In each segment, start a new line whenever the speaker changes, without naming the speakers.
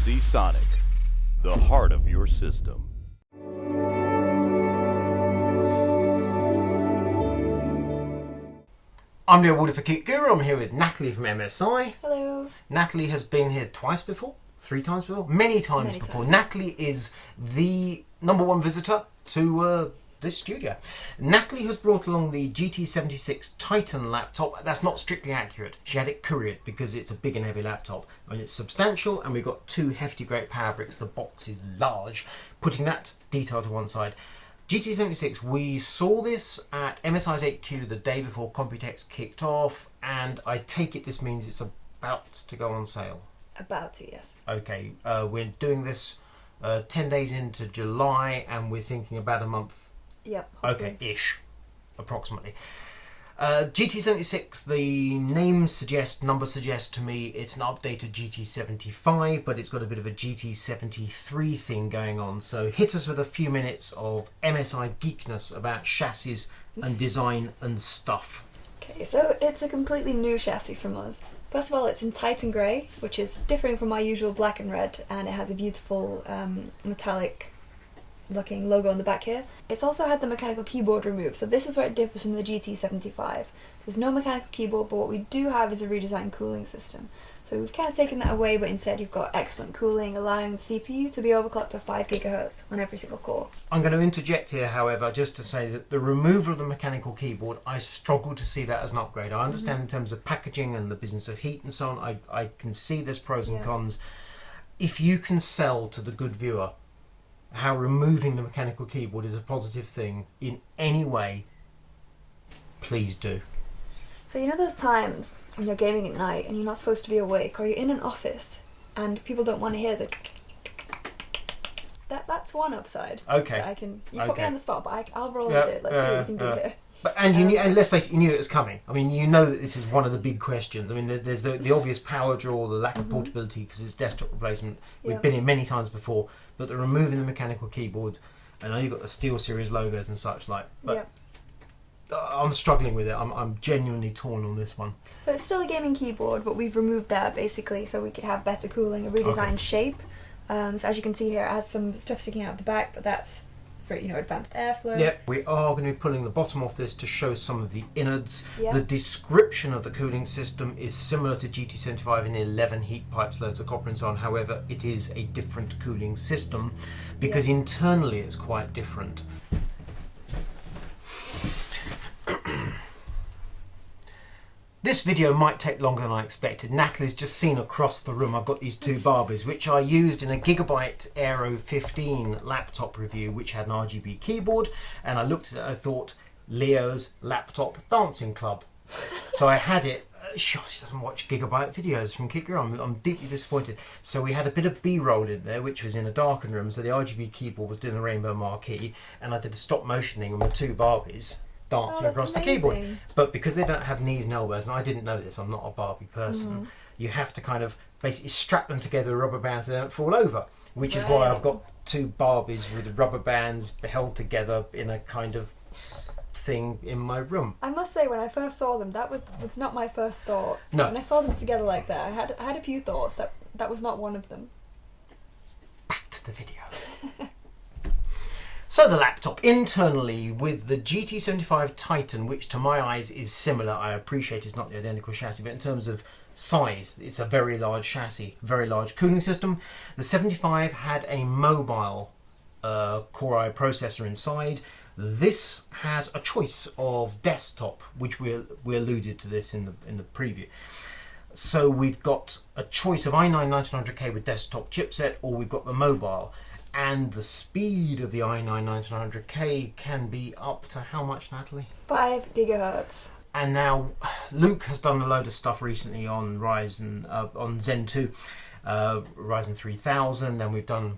Sonic, the heart of your system.
I'm the Awarded for Kit Guru. I'm here with Natalie from MSI.
Hello.
Natalie has been here twice before, 3 times before, many times before. Natalie is the #1 visitor to this studio. Natalie has brought along the GT76 TITAN laptop. That's not strictly accurate. She had it couriered because it's a big and heavy laptop. I mean, it's substantial, and we've got 2 hefty great power bricks. The box is large. Putting that detail to one side. GT76, we saw this at MSI's HQ the day before Computex kicked off, and I take it this means it's about to go on sale.
About to, yes.
Okay, we're doing this 10 days into July, and we're thinking about a month.
Yep.
Okay, ish, approximately. GT76, the name suggests, number suggests to me it's an updated GT75, but it's got a bit of a GT73 thing going on. So hit us with a few minutes of MSI geekness about chassis and design and stuff.
Okay, so it's a completely new chassis from us. First of all, it's in Titan Grey, which is differing from my usual black and red, and it has a beautiful metallic looking logo on the back here. It's also had the mechanical keyboard removed, so this is where it differs from the GT75. There's no mechanical keyboard, but what we do have is a redesigned cooling system. So we've kind of taken that away, but instead you've got excellent cooling, allowing the CPU to be overclocked to 5 GHz on every single core.
I'm going to interject here, however, just to say that the removal of the mechanical keyboard, I struggle to see that as an upgrade. I understand in terms of packaging and the business of heat and so on, I can see there's pros and cons. If you can sell to the good viewer how removing the mechanical keyboard is a positive thing in any way, please do.
So you know those times when you're gaming at night and you're not supposed to be awake, or you're in an office and people don't want to hear the that's one upside.
Okay.
That you put me on the spot, but I'll roll with it. Let's see what we can do here.
But, and you knew, and let's face it, you knew it was coming. I mean, you know that this is one of the big questions. I mean, there's the obvious power draw, the lack of portability because it's desktop replacement. We've been here many times before, but the removing the mechanical keyboard, and I know you've got the Steel Series logos and such like, but I'm struggling with it. I'm genuinely torn on this one.
So it's still a gaming keyboard, but we've removed that basically so we could have better cooling, a redesigned shape. So as you can see here, it has some stuff sticking out of the back, but that's for advanced airflow.
Yep, we are going to be pulling the bottom off this to show some of the innards.
Yep.
The description of the cooling system is similar to GT75 in 11 heat pipes, loads of copper and so on. However, it is a different cooling system because internally it's quite different. This video might take longer than I expected. Natalie's just seen across the room I've got these 2 Barbies, which I used in a Gigabyte Aero 15 laptop review, which had an RGB keyboard, and I looked at it and I thought, Leo's Laptop Dancing Club. So I had it. She obviously doesn't watch Gigabyte videos from Kit Guru. I'm deeply disappointed. So we had a bit of B-roll in there, which was in a darkened room, so the RGB keyboard was doing the rainbow marquee, and I did a stop motion thing with my 2 Barbies dancing across the keyboard. But because they don't have knees and elbows, and I didn't know this, I'm not a Barbie person, you have to kind of basically strap them together with rubber bands so they don't fall over, which is why I've got 2 Barbies with rubber bands held together in a kind of thing in my room.
I must say, when I first saw them, that was not my first thought.
No.
When I saw them together like that, I had a few thoughts. That was not one of them.
Back to the video. So the laptop, internally with the GT75 Titan, which to my eyes is similar. I appreciate it's not the identical chassis, but in terms of size, it's a very large chassis, very large cooling system. The 75 had a mobile Core i processor inside. This has a choice of desktop, which we alluded to this in the preview. So we've got a choice of i9-1900K with desktop chipset, or we've got the mobile. And the speed of the i9-1900K can be up to how much, Natalie?
5 GHz.
And now Luke has done a load of stuff recently on Ryzen, on Zen 2, Ryzen 3000, and we've gone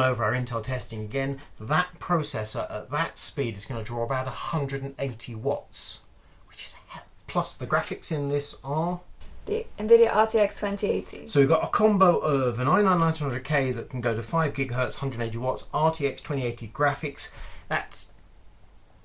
over our Intel testing again. That processor at that speed is going to draw about 180 watts, which is plus the graphics in this are
The NVIDIA RTX 2080.
So we've got a combo of an i9-1900K that can go to 5 GHz, 180 watts, RTX 2080 graphics. That's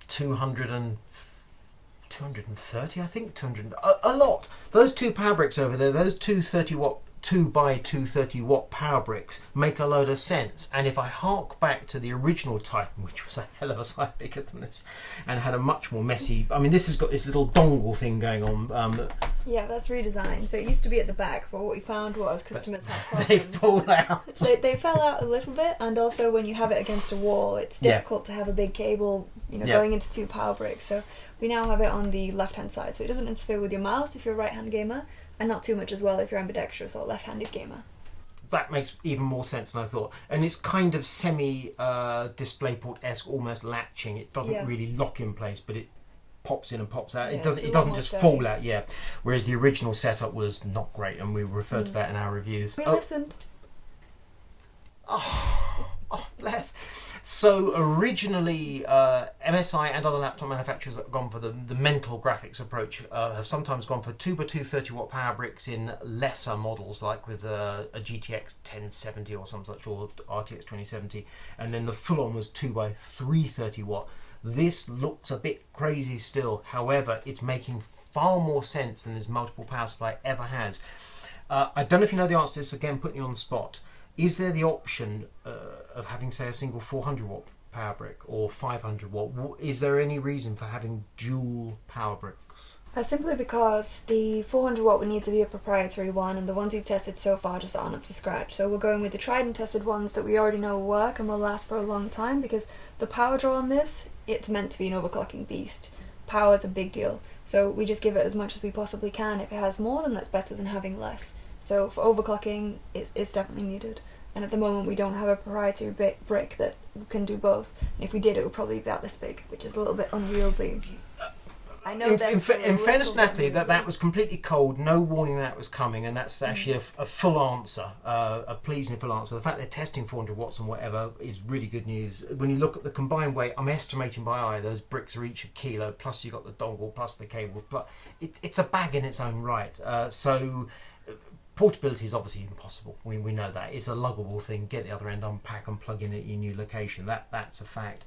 230, I think, 200, a lot. Those 2 power bricks over there, those 2 30-watt 2 by 230 watt power bricks make a load of sense. And if I hark back to the original Titan, which was a hell of a size bigger than this and had a much more messy, I mean, this has got this little dongle thing going on.
Yeah, that's redesigned. So it used to be at the back, but what we found was customers had problems.
They fall out.
They fell out a little bit, and also when you have it against a wall, it's difficult to have a big cable, going into 2 power bricks. So we now have it on the left-hand side, so it doesn't interfere with your mouse if you're a right-hand gamer, and not too much as well if you're ambidextrous or left-handed gamer.
That makes even more sense than I thought. And it's kind of semi DisplayPort-esque, almost latching. It doesn't really lock in place, but it pops in and pops out.
Yeah,
It doesn't just fall out. Yeah. Whereas the original setup was not great, and we referred to that in our reviews.
We listened.
Oh, bless. So originally, MSI and other laptop manufacturers that have gone for the mental graphics approach have sometimes gone for 2 by 230 watt power bricks in lesser models, like with a GTX 1070 or some such, or RTX 2070, and then the full-on was 2 by 330 watt. This looks a bit crazy still. However, it's making far more sense than this multiple power supply ever has. I don't know if you know the answer to this. Again, putting you on the spot. Is there the option of having, say, a single 400 watt power brick or 500 watt? Is there any reason for having dual power bricks?
Simply because the 400 watt would need to be a proprietary one, and the ones we've tested so far just aren't up to scratch. So we're going with the tried and tested ones that we already know work and will last for a long time, because the power draw on this, it's meant to be an overclocking beast. Power is a big deal, so we just give it as much as we possibly can. If it has more, then that's better than having less. So for overclocking, it's definitely needed. And at the moment, we don't have a proprietary brick that can do both. And if we did, it would probably be about this big, which is a little bit unwieldy. I know
in fairness, Natalie, that was completely cold, no warning that was coming, and that's actually a full answer, a pleasing full answer. The fact they're testing 400 watts and whatever is really good news. When you look at the combined weight, I'm estimating by eye, those bricks are each a kilo, plus you've got the dongle, plus the cable, but it's a bag in its own right. So portability is obviously impossible. We know that. It's a luggable thing. Get the other end, unpack and plug in at your new location. That's a fact.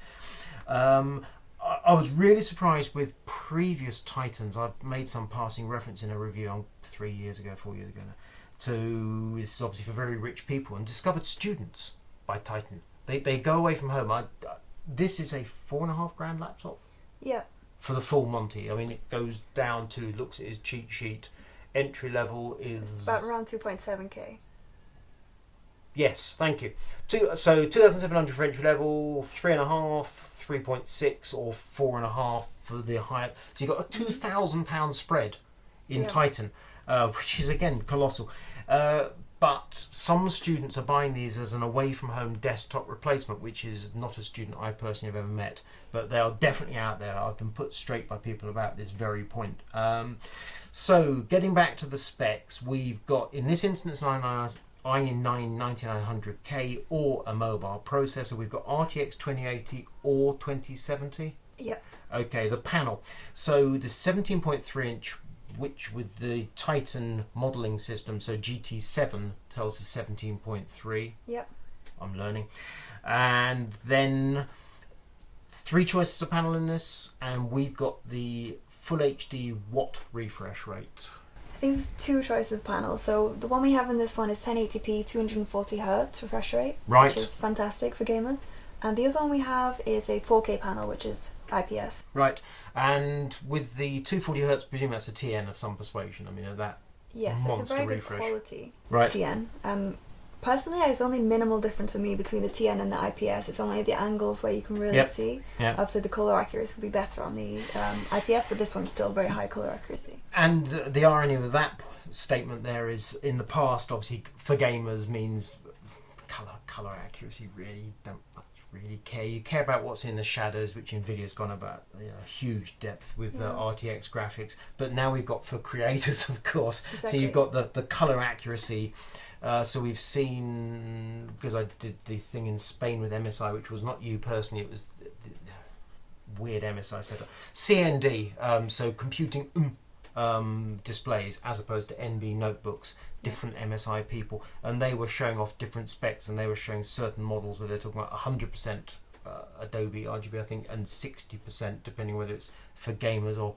I was really surprised with previous Titans. I've made some passing reference in a review on 4 years ago now, to, this is obviously for very rich people, and discovered students by Titan. They go away from home. This is a $4.5 laptop.
Yeah.
For the full Monty. I mean, it goes down to, looks at his cheat sheet. Entry level is...
It's about around 2.7k.
Yes, thank you. So 2,700 for entry level, 3.5, 3.6 or 4.5 for the higher. So you've got a £2,000 spread in Titan, which is again colossal. But some students are buying these as an away from home desktop replacement, which is not a student I personally have ever met, but they are definitely out there. I've been put straight by people about this very point. So getting back to the specs, we've got in this instance i9 9900K or a mobile processor. We've got RTX 2080 or 2070.
Yep.
Okay, the panel. So the 17.3 inch, which with the Titan modelling system, so GT7 tells us 17.3.
Yep. I'm
learning. And then 3 choices of panel in this, and we've got the Full HD watt refresh rate.
I think there's 2 choices of panels. So the one we have in this one is 1080p 240Hz refresh rate,
right,
which is fantastic for gamers. And the other one we have is a 4K panel, which is IPS.
Right, and with the 240Hz, presume that's a TN of some persuasion. I mean, that
yes,
monster
it's a very
refresh.
Good quality
right.
TN. Personally, there's only minimal difference for me between the TN and the IPS. It's only the angles where you can really see.
Yep.
Obviously, the colour accuracy will be better on the IPS, but this one's still very high colour accuracy.
And the irony of that statement there is, in the past, obviously, for gamers means colour accuracy really don't really care. You care about what's in the shadows, which NVIDIA's gone about huge depth with RTX graphics. But now we've got for creators, of course.
Exactly.
So you've got the colour accuracy. So we've seen, because I did the thing in Spain with MSI, which was not you personally, it was the weird MSI setup. CND, so computing displays as opposed to NB notebooks, different MSI people, and they were showing off different specs, and they were showing certain models where they're talking about 100% Adobe RGB, I think, and 60% depending whether it's for gamers or...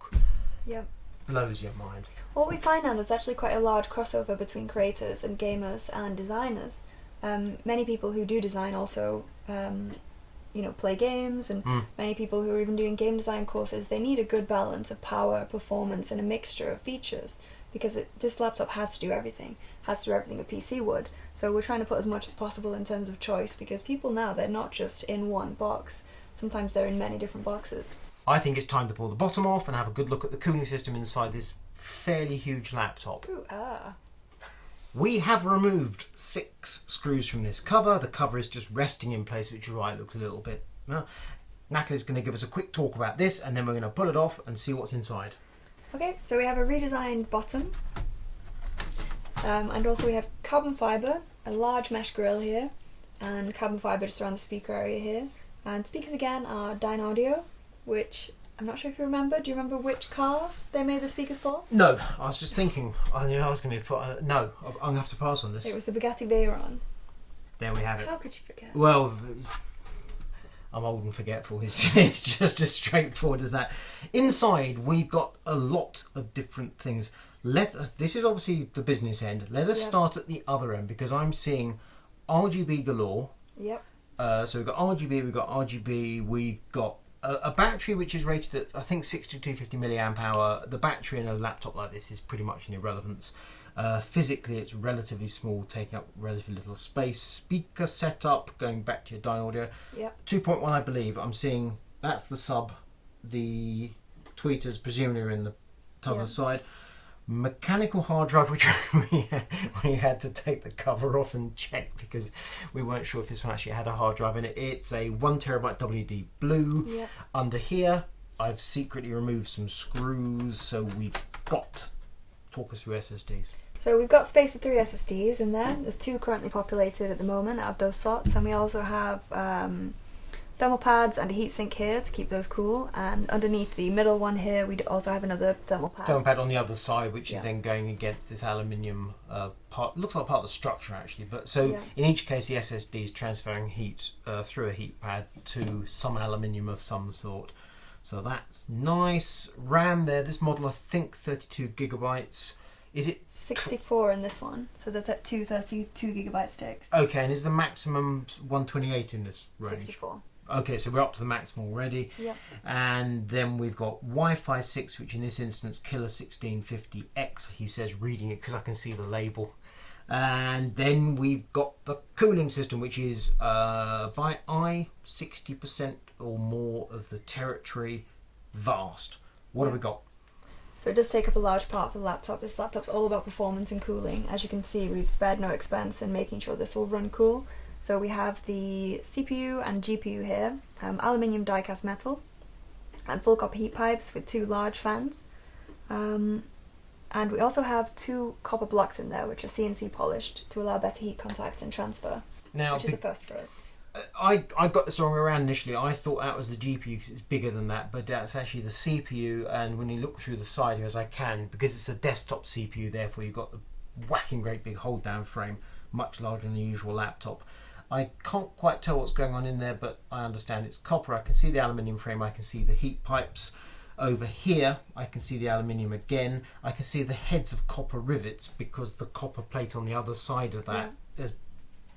Yep.
blows your mind.
What we find now, there's actually quite a large crossover between creators and gamers and designers. Many people who do design also, play games, and many people who are even doing game design courses, they need a good balance of power, performance, and a mixture of features, because this laptop has to do everything. Has to do everything a PC would. So we're trying to put as much as possible in terms of choice, because people now, they're not just in one box. Sometimes they're in many different boxes.
I think it's time to pull the bottom off and have a good look at the cooling system inside this fairly huge laptop.
Ooh,
We have removed 6 screws from this cover. The cover is just resting in place, which is why it looks a little bit... Natalie's going to give us a quick talk about this, and then we're going to pull it off and see what's inside.
Okay, so we have a redesigned bottom. And also we have carbon fibre, a large mesh grille here, and carbon fibre just around the speaker area here. And speakers again are Dyne Audio, which I'm not sure if you remember. Do you remember which car they made the speakers for?
No, I was just thinking. I knew I was going to put. No, I'm going to have to pass on this.
It was the Bugatti Veyron.
There we have it.
How could you forget?
Well, I'm old and forgetful. It's just as straightforward as that. Inside, we've got a lot of different things. This is obviously the business end. Let us start at the other end, because I'm seeing RGB galore.
Yep.
So we've got RGB, we've got a battery which is rated at, I think, 6250 milliamp hour. The battery in a laptop like this is pretty much an irrelevance. Physically, it's relatively small, taking up relatively little space. Speaker setup, going back to your Dyne Audio.
Yep.
2.1, I believe. I'm seeing that's the sub. The tweeters presumably are in the other side. Mechanical hard drive, which we had to take the cover off and check, because we weren't sure if this one actually had a hard drive in it. It's a 1TB WD blue.
Yep.
Under here, I've secretly removed some screws, so we've got... Talk us through SSDs.
So we've got space for 3 SSDs in there. There's 2 currently populated at the moment out of those slots, and we also have thermal pads and a heatsink here to keep those cool. And underneath the middle one here, we also have another thermal pad.
Thermal pad on the other side, which is then going against this aluminium part. Looks like part of the structure actually. But so in each case, the SSD is transferring heat through a heat pad to some aluminium of some sort. So that's nice. RAM there. This model, I think, 32 gigabytes. Is it
64 in this one? So the 2 32 gigabyte sticks.
Okay, and is the maximum 128 in this range?
64.
Okay, so we're up to the maximum already.
Yep.
And then we've got Wi-Fi 6, which in this instance, Killer 1650X, he says, reading it because I can see the label. And then we've got the cooling system, which is, by eye, 60% or more of the territory. Vast. What have we got?
So it does take up a large part of the laptop. This laptop's all about performance and cooling. As you can see, we've spared no expense in making sure this will run cool. So we have the CPU and GPU here, aluminium die-cast metal, and full copper heat pipes with 2 large fans. And we also have 2 copper blocks in there, which are CNC polished to allow better heat contact and transfer,
Now,
which is a first for us.
I got this wrong around initially. I thought that was the GPU because it's bigger than that, but that's actually the CPU. And when you look through the side here, as I can, because it's a desktop CPU, therefore you've got the whacking great big hold down frame, much larger than the usual laptop. I can't quite tell what's going on in there, but I understand it's copper. I can see the aluminium frame, I can see the heat pipes. Over here, I can see the aluminium again. I can see the heads of copper rivets because the copper plate on the other side of that has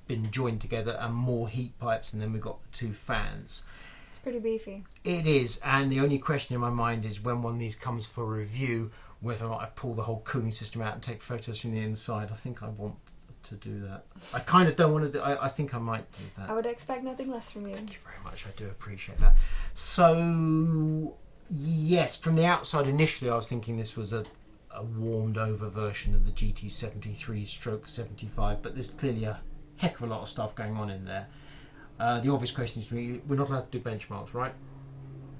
been joined together, and more heat pipes, and then we've got the 2 fans.
It's pretty beefy.
It is, and the only question in my mind is when one of these comes for review, whether or not I pull the whole cooling system out and take photos from the inside. I think I want to do that. I kind of don't want to do. I think I might do that.
I would expect nothing less from you.
Thank you very much. I do appreciate that. So yes, from the outside initially I was thinking this was a warmed over version of the GT73/75, but there's clearly a heck of a lot of stuff going on in there. The obvious question is, we're not allowed to do benchmarks, right?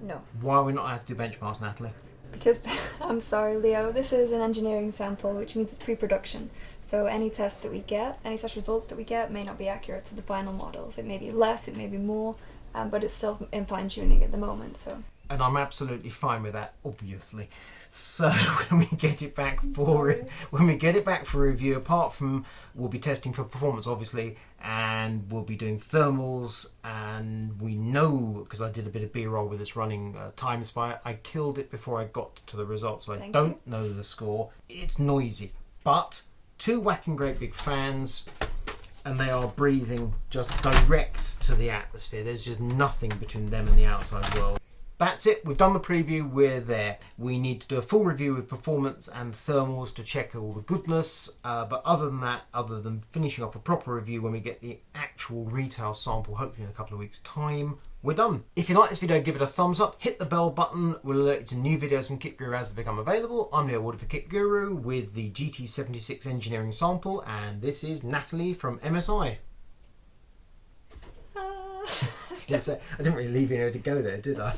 No.
Why are we not allowed to do benchmarks, Natalie?
Because, I'm sorry Leo, this is an engineering sample, which means it's pre-production. So any tests that we get, any such results that we get, may not be accurate to the final models. It may be less, it may be more, but it's still in fine-tuning at the moment. So
and I'm absolutely fine with that, obviously. So when we get it back for review, apart from we'll be testing for performance, obviously, and we'll be doing thermals, and we know, because I did a bit of B-roll with this running Time Spy, I killed it before I got to the results, so I don't know the score. It's noisy, but two whacking great big fans, and they are breathing just direct to the atmosphere. There's just nothing between them and the outside world. That's it, we've done the preview, we're there. We need to do a full review with performance and thermals to check all the goodness, but other than that, other than finishing off a proper review when we get the actual retail sample, hopefully in a couple of weeks' time, we're done. If you like this video, give it a thumbs up, hit the bell button, we'll alert you to new videos from Kit Guru as they become available. I'm Neil Warder for Kit Guru with the GT76 Engineering Sample, and this is Natalie from MSI. I didn't really leave you anywhere to go there, did I?